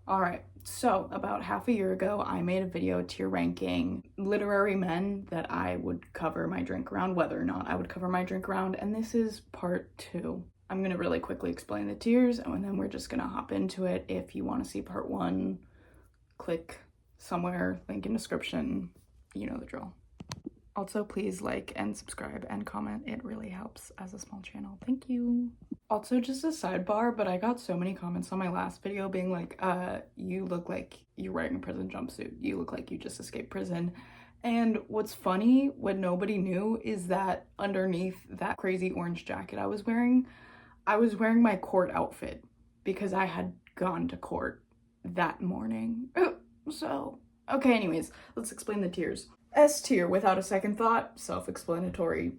Alright, so about half a year ago, I made a video tier ranking literary men that I would cover my drink around, whether or not I would cover my drink around, and this is part 2. I'm gonna really quickly explain the tiers, and then we're just gonna hop into it. If you want to see part 1, click somewhere, link in description, you know the drill. Also, please like and subscribe and comment. It really helps as a small channel. Thank you. Also, just a sidebar, but I got so many comments on my last video being like, you look like you're wearing a prison jumpsuit. You look like you just escaped prison. And what's funny, what nobody knew, is that underneath that crazy orange jacket I was wearing my court outfit because I had gone to court that morning. So, okay, anyways, let's explain the tiers. S tier, without a second thought, self-explanatory.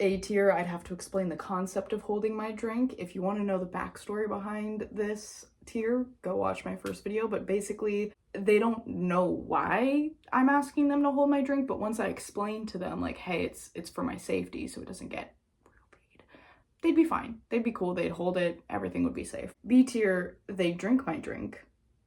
A tier, I'd have to explain the concept of holding my drink. If you want to know the backstory behind this tier, go watch my first video, but basically they don't know why I'm asking them to hold my drink, but once I explain to them like, hey, it's for my safety so it doesn't get ruined, they'd be fine. They'd be cool, they'd hold it, everything would be safe. B tier, they drink my drink.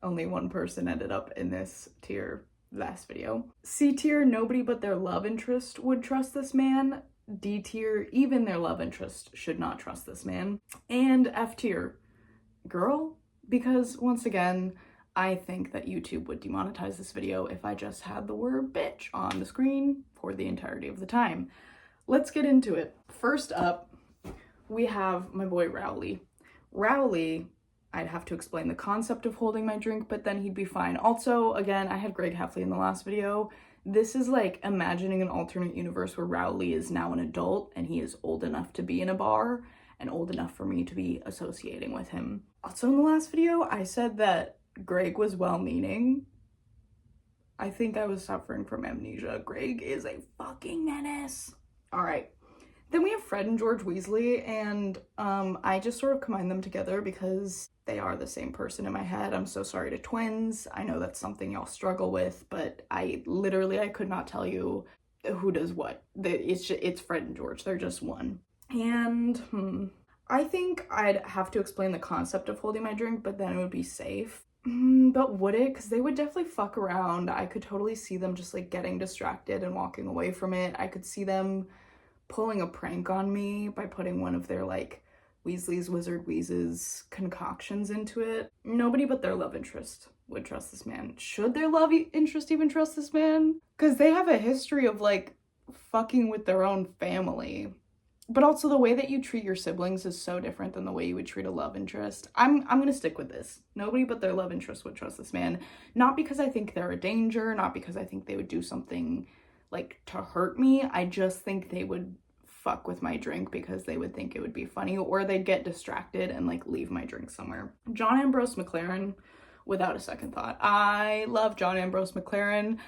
Only one person ended up in this tier last video. C tier, nobody but their love interest would trust this man. D tier, even their love interest should not trust this man. And F tier, girl, because once again, I think that YouTube would demonetize this video if I just had the word bitch on the screen for the entirety of the time. Let's get into it. First up, we have my boy Rowley. Rowley, I'd have to explain the concept of holding my drink, but then he'd be fine. Also, again, I had Greg Heffley in the last video. This is like imagining an alternate universe where Rowley is now an adult and he is old enough to be in a bar and old enough for me to be associating with him. Also in the last video, I said that Greg was well-meaning. I think I was suffering from amnesia. Greg is a fucking menace. All right. Then we have Fred and George Weasley, and I just sort of combine them together because they are the same person in my head. I'm so sorry to twins. I know that's something y'all struggle with, but I could not tell you who does what. It's Fred and George. They're just one. And I think I'd have to explain the concept of holding my drink, but then it would be safe. But would it? Because they would definitely fuck around. I could totally see them just like getting distracted and walking away from it. I could see them pulling a prank on me by putting one of their like Weasley's Wizard Wheezes concoctions into it. Nobody but their love interest would trust this man. Should their love interest even trust this man? Because they have a history of like fucking with their own family. But also the way that you treat your siblings is so different than the way you would treat a love interest. I'm gonna stick with this. Nobody but their love interest would trust this man. Not because I think they're a danger, not because I think they would do something like to hurt me. I just think they would fuck with my drink because they would think it would be funny, or they'd get distracted and like leave my drink somewhere. Jon Ambrose McLaren, without a second thought. I love Jon Ambrose McLaren.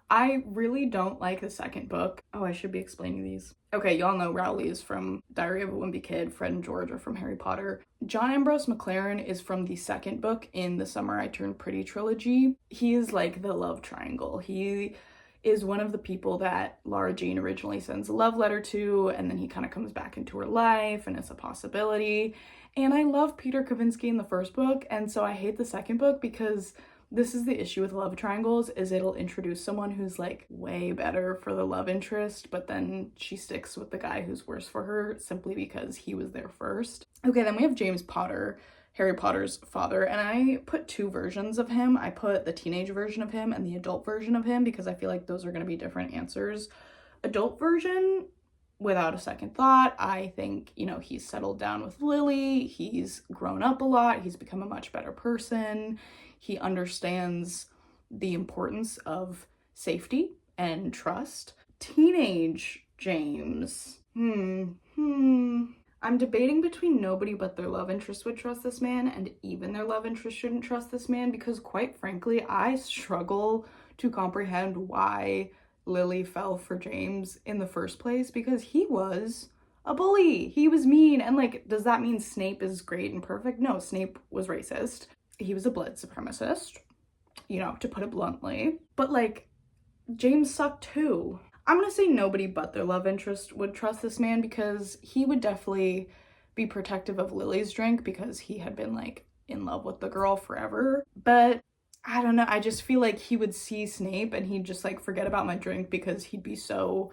I really don't like the second book. Oh, I should be explaining these. Okay, y'all know Rowley is from Diary of a Wimpy Kid. Fred and George are from Harry Potter. Jon Ambrose McLaren is from the second book in the Summer I Turned Pretty trilogy. He is like the love triangle. He is one of the people that Lara Jean originally sends a love letter to, and then he kind of comes back into her life and it's a possibility. And I love Peter Kavinsky in the first book, and so I hate the second book because this is the issue with love triangles, is it'll introduce someone who's like way better for the love interest, but then she sticks with the guy who's worse for her simply because he was there first. Okay, then we have James Potter, Harry Potter's father, and I put 2 versions of him. I put the teenage version of him and the adult version of him because I feel like those are going to be different answers. Adult version, without a second thought, I think, you know, he's settled down with Lily, he's grown up a lot, he's become a much better person, he understands the importance of safety and trust. Teenage James, I'm debating between nobody but their love interest would trust this man and even their love interest shouldn't trust this man, because quite frankly, I struggle to comprehend why Lily fell for James in the first place, because he was a bully. He was mean. And like, does that mean Snape is great and perfect? No, Snape was racist. He was a blood supremacist, you know, to put it bluntly. But like, James sucked too. I'm gonna say nobody but their love interest would trust this man, because he would definitely be protective of Lily's drink because he had been like in love with the girl forever. But I don't know, I just feel like he would see Snape and he'd just like forget about my drink because he'd be so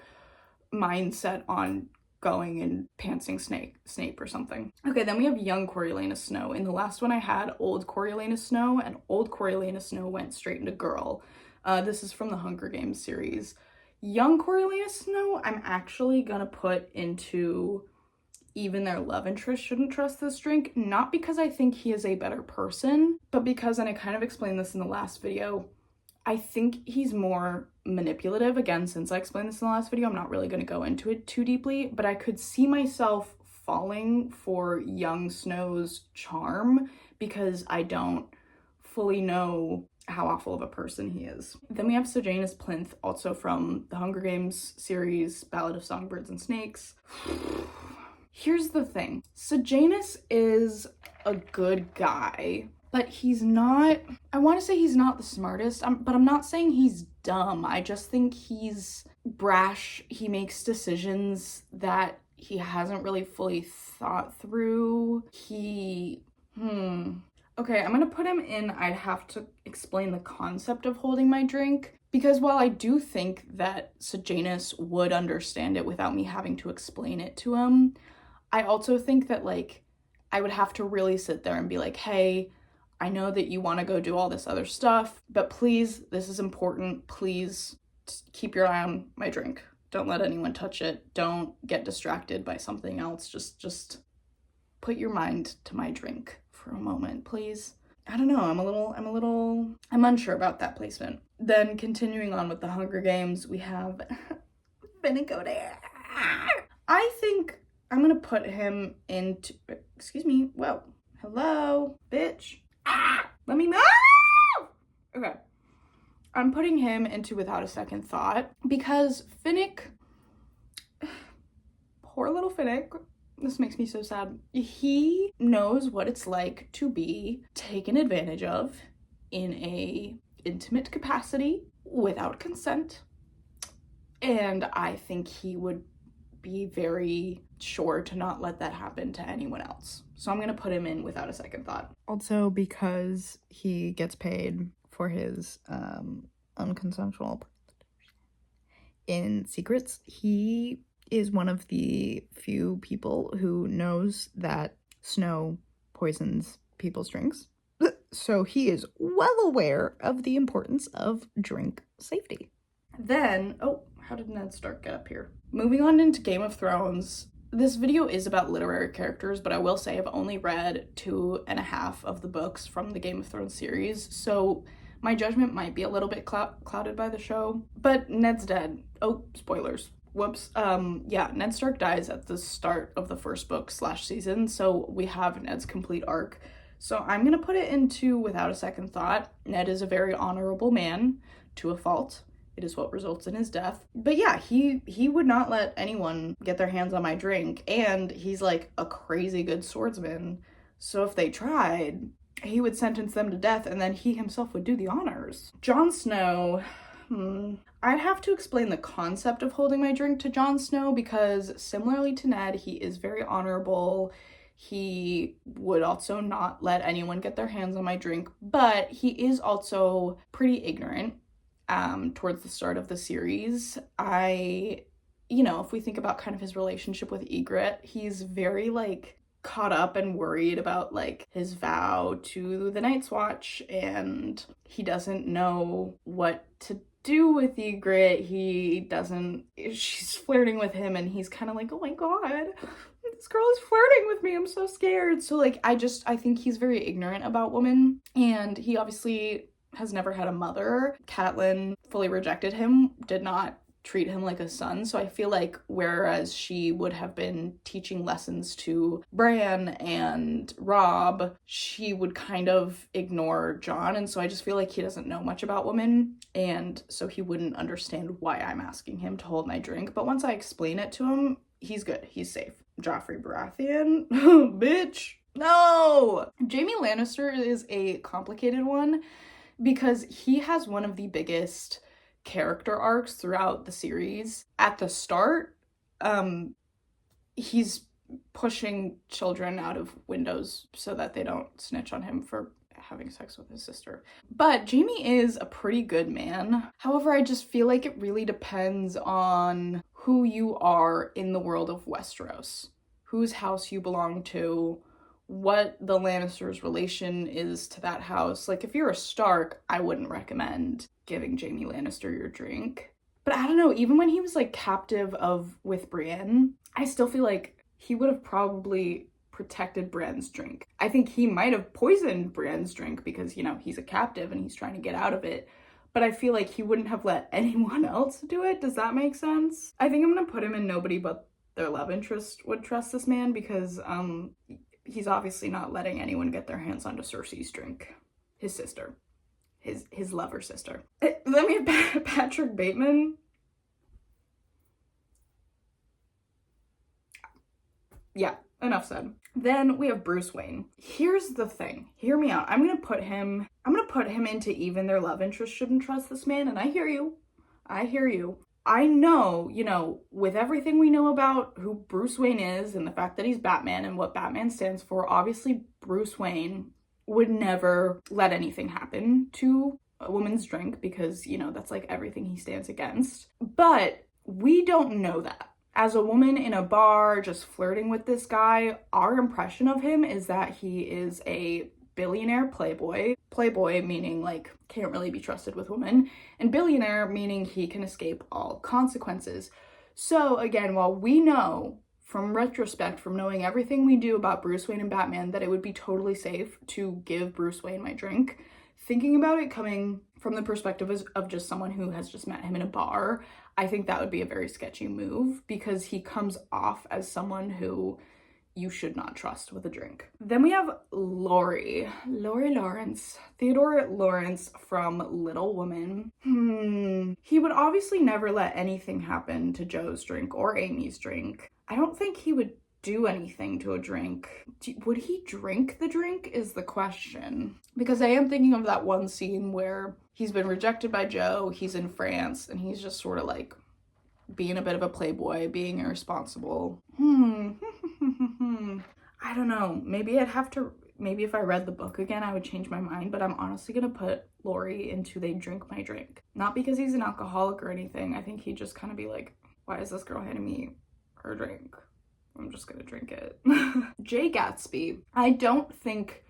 mindset on going and pantsing Snape or something. Okay, then we have young Coriolanus Snow. In the last one I had old Coriolanus Snow, and old Coriolanus Snow went straight into girl. This is from the Hunger Games series. Young Coriolanus Snow, I'm actually gonna put into even their love interest shouldn't trust this drink, not because I think he is a better person, but because, and I kind of explained this in the last video, I think he's more manipulative. Again, since I explained this in the last video, I'm not really going to go into it too deeply, but I could see myself falling for young Snow's charm because I don't fully know how awful of a person he is. Then we have Sejanus Plinth, also from the Hunger Games series, Ballad of Songbirds and Snakes. Here's the thing. Sejanus is a good guy, but he's not, I want to say he's not the smartest, but I'm not saying he's dumb. I just think he's brash. He makes decisions that he hasn't really fully thought through. Okay, I'm gonna put him in, I'd have to explain the concept of holding my drink, because while I do think that Sejanus would understand it without me having to explain it to him, I also think that, like, I would have to really sit there and be like, hey, I know that you want to go do all this other stuff, but please, this is important. Please keep your eye on my drink. Don't let anyone touch it. Don't get distracted by something else. Just put your mind to my drink for a moment, please. I don't know. I'm unsure about that placement. Then continuing on with the Hunger Games, we have Finnick Odair. I think I'm gonna put him into, excuse me, whoa, hello, bitch. Let me move! Okay. I'm putting him into Without a Second Thought because Finnick, poor little Finnick, this makes me so sad. He knows what it's like to be taken advantage of in a intimate capacity without consent. And I think he would be very sure to not let that happen to anyone else. So I'm gonna put him in Without a Second Thought. Also because he gets paid for his unconsensual in secrets, he is one of the few people who knows that Snow poisons people's drinks. So he is well aware of the importance of drink safety. Then, oh, how did Ned Stark get up here? Moving on into Game of Thrones. This video is about literary characters, but I will say I've only read 2.5 of the books from the Game of Thrones series, so my judgment might be a little bit clouded by the show. But Ned's dead. Oh, spoilers. Whoops. Yeah, Ned Stark dies at the start of the first book / season, so we have Ned's complete arc. So I'm gonna put it into Without a Second Thought. Ned is a very honorable man, to a fault. It is what results in his death. But yeah, he would not let anyone get their hands on my drink, and he's like a crazy good swordsman. So if they tried, he would sentence them to death, and then he himself would do the honors. Jon Snow, I'd have to explain the concept of holding my drink to Jon Snow, because similarly to Ned, he is very honorable. He would also not let anyone get their hands on my drink, but he is also pretty ignorant. Towards the start of the series, if we think about kind of his relationship with Ygritte, he's very like caught up and worried about like his vow to the Night's Watch, and he doesn't know what to do with Ygritte. She's flirting with him, and he's kind of like, oh my god, this girl is flirting with me, I'm so scared. So like, I think he's very ignorant about women, and he obviously has never had a mother. Catelyn fully rejected him, did not treat him like a son. So I feel like whereas she would have been teaching lessons to Bran and Robb, she would kind of ignore Jon. And so I just feel like he doesn't know much about women. And so he wouldn't understand why I'm asking him to hold my drink. But once I explain it to him, he's good. He's safe. Joffrey Baratheon? Bitch. No! Jaime Lannister is a complicated one, because he has one of the biggest character arcs throughout the series. At the start, he's pushing children out of windows so that they don't snitch on him for having sex with his sister. But Jaime is a pretty good man. However, I just feel like it really depends on who you are in the world of Westeros, whose house you belong to, what the Lannisters' relation is to that house. Like, if you're a Stark, I wouldn't recommend giving Jaime Lannister your drink. But I don't know, even when he was like captive with Brienne, I still feel like he would have probably protected Brienne's drink. I think he might have poisoned Brienne's drink because, you know, he's a captive and he's trying to get out of it. But I feel like he wouldn't have let anyone else do it. Does that make sense? I think I'm gonna put him in nobody but their love interest would trust this man, because he's obviously not letting anyone get their hands onto Cersei's drink. His sister. His lover sister. Then we have Patrick Bateman. Yeah, enough said. Then we have Bruce Wayne. Here's the thing. Hear me out. I'm gonna put him into even their love interest shouldn't trust this man, and I hear you. I know, you know, with everything we know about who Bruce Wayne is and the fact that he's Batman and what Batman stands for, obviously Bruce Wayne would never let anything happen to a woman's drink because, you know, that's like everything he stands against. But we don't know that. As a woman in a bar just flirting with this guy, our impression of him is that he is a billionaire playboy. Playboy meaning like can't really be trusted with women, and billionaire meaning he can escape all consequences. So again, while we know from retrospect, from knowing everything we do about Bruce Wayne and Batman, that it would be totally safe to give Bruce Wayne my drink, thinking about it coming from the perspective of just someone who has just met him in a bar, I think that would be a very sketchy move because he comes off as someone who you should not trust with a drink. Then we have Laurie Lawrence. Theodore Laurence from Little Women. He would obviously never let anything happen to Joe's drink or Amy's drink. I don't think he would do anything to a drink. Would he drink the drink is the question. Because I am thinking of that one scene where he's been rejected by Joe, he's in France, and he's just sort of like being a bit of a playboy, being irresponsible. I don't know. Maybe if I read the book again, I would change my mind, but I'm honestly gonna put Laurie into they drink my drink. Not because he's an alcoholic or anything. I think he'd just kind of be like, why is this girl handing me her drink? I'm just gonna drink it. Jay Gatsby. I don't think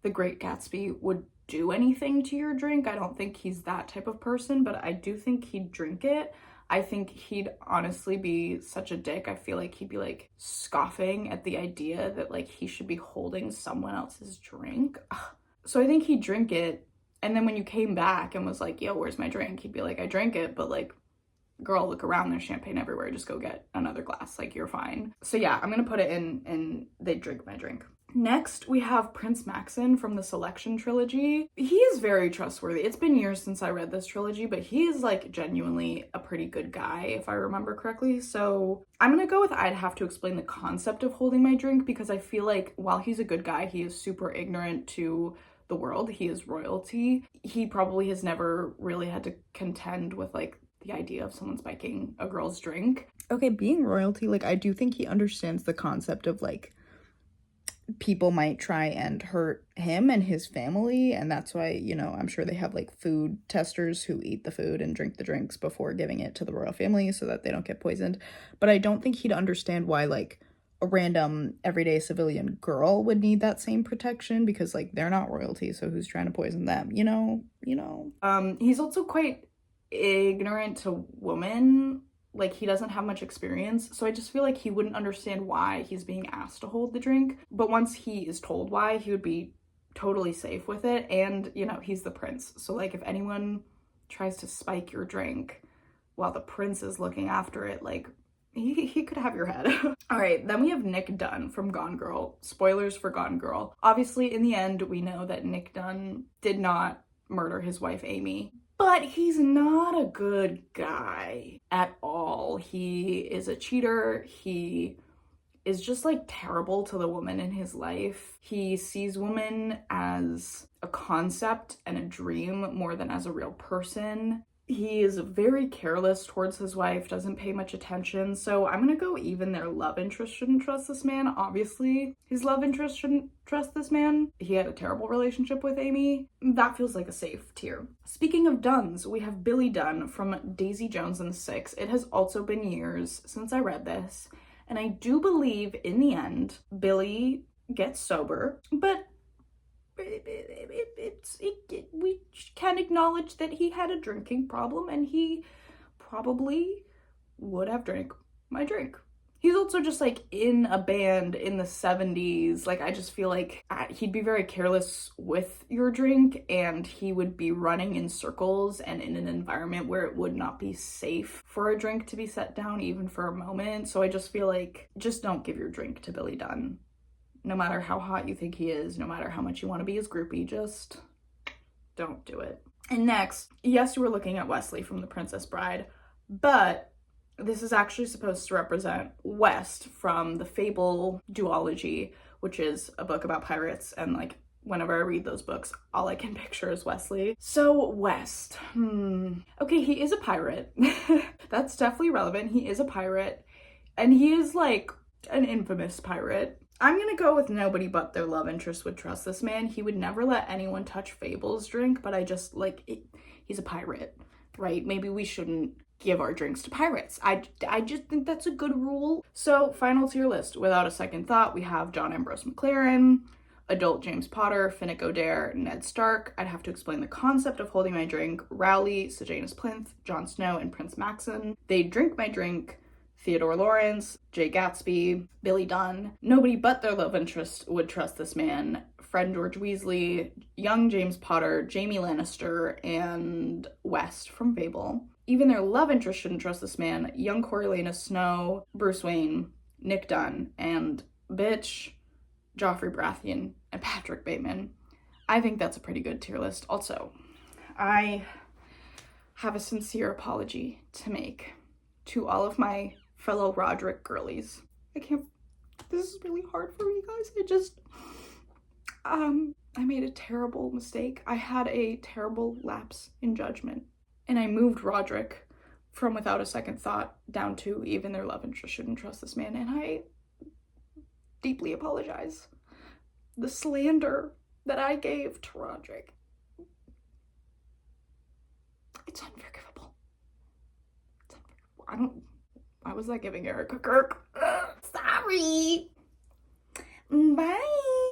the Great Gatsby would do anything to your drink. I don't think he's that type of person, but I do think he'd drink it. I think he'd honestly be such a dick. I feel like he'd be like scoffing at the idea that like he should be holding someone else's drink. Ugh. So I think he'd drink it, and then when you came back and was like, yo, where's my drink? He'd be like, I drank it, but like, girl, look around, there's champagne everywhere, just go get another glass, like you're fine. So yeah, I'm gonna put it in they drink my drink. Next, we have Prince Maxon from the Selection trilogy. He is very trustworthy. It's been years since I read this trilogy, but he is like genuinely a pretty good guy, if I remember correctly. So I'm gonna go with I'd have to explain the concept of holding my drink, because I feel like while he's a good guy, he is super ignorant to the world. He is royalty. He probably has never really had to contend with like the idea of someone spiking a girl's drink. Okay, being royalty, like I do think he understands the concept of like people might try and hurt him and his family, and that's why, you know, I'm sure they have like food testers who eat the food and drink the drinks before giving it to the royal family so that they don't get poisoned. But I don't think he'd understand why like a random everyday civilian girl would need that same protection, because like they're not royalty, so who's trying to poison them, you know? He's also quite ignorant to women. Like, he doesn't have much experience, so I just feel like he wouldn't understand why he's being asked to hold the drink. But once he is told why, he would be totally safe with it. And, you know, he's the prince. So, like, if anyone tries to spike your drink while the prince is looking after it, like, he could have your head. All right, then we have Nick Dunne from Gone Girl. Spoilers for Gone Girl. Obviously, in the end, we know that Nick Dunne did not murder his wife, Amy. But he's not a good guy at all. He is a cheater. He is just like terrible to the woman in his life. He sees women as a concept and a dream more than as a real person. He is very careless towards his wife, doesn't pay much attention. So I'm gonna go even their love interest shouldn't trust this man. Obviously, his love interest shouldn't trust this man. He had a terrible relationship with Amy. That feels like a safe tier. Speaking of Dunnes, we have Billy Dunne from Daisy Jones and the Six. It has also been years since I read this, and I do believe in the end, Billy gets sober, but we can acknowledge that he had a drinking problem and he probably would have drank my drink. He's also just like in a band in the 70s. Like, I just feel like he'd be very careless with your drink and he would be running in circles and in an environment where it would not be safe for a drink to be set down even for a moment. So I just feel like, just don't give your drink to Billy Dunne. No matter how hot you think he is, no matter how much you want to be his groupie, just don't do it. And next, yes, you were looking at Wesley from The Princess Bride, but this is actually supposed to represent West from the Fable duology, which is a book about pirates, and like, whenever I read those books, all I can picture is Wesley. So West, okay, he is a pirate. That's definitely relevant. He is a pirate, and he is like an infamous pirate. I'm gonna go with nobody but their love interest would trust this man. He would never let anyone touch Fable's drink, but I just, like, he's a pirate, right? Maybe we shouldn't give our drinks to pirates. I just think that's a good rule. So, final tier list. Without a second thought, we have John Ambrose McLaren, adult James Potter, Finnick Odair, Ned Stark. I'd have to explain the concept of holding my drink. Rowley, Sejanus Plinth, Jon Snow, and Prince Maxon. They drink my drink. Theodore Laurence, Gatsby, Billy Dunne. Nobody but their love interest would trust this man. Fred George Weasley, young James Potter, Jaime Lannister, and West from Fable. Even their love interest shouldn't trust this man. Young Coriolanus Snow, Bruce Wayne, Nick Dunne, and bitch, Joffrey Baratheon, and Patrick Bateman. I think that's a pretty good tier list. Also, I have a sincere apology to make to all of my fellow Rodrick girlies. This is really hard for me, guys. I made a terrible mistake. I had a terrible lapse in judgment, and I moved Rodrick from without a second thought down to even their love interest shouldn't trust this man, and I deeply apologize. The slander that I gave to Rodrick, it's unforgivable. Why was I giving Eric a kirk? Sorry. Bye.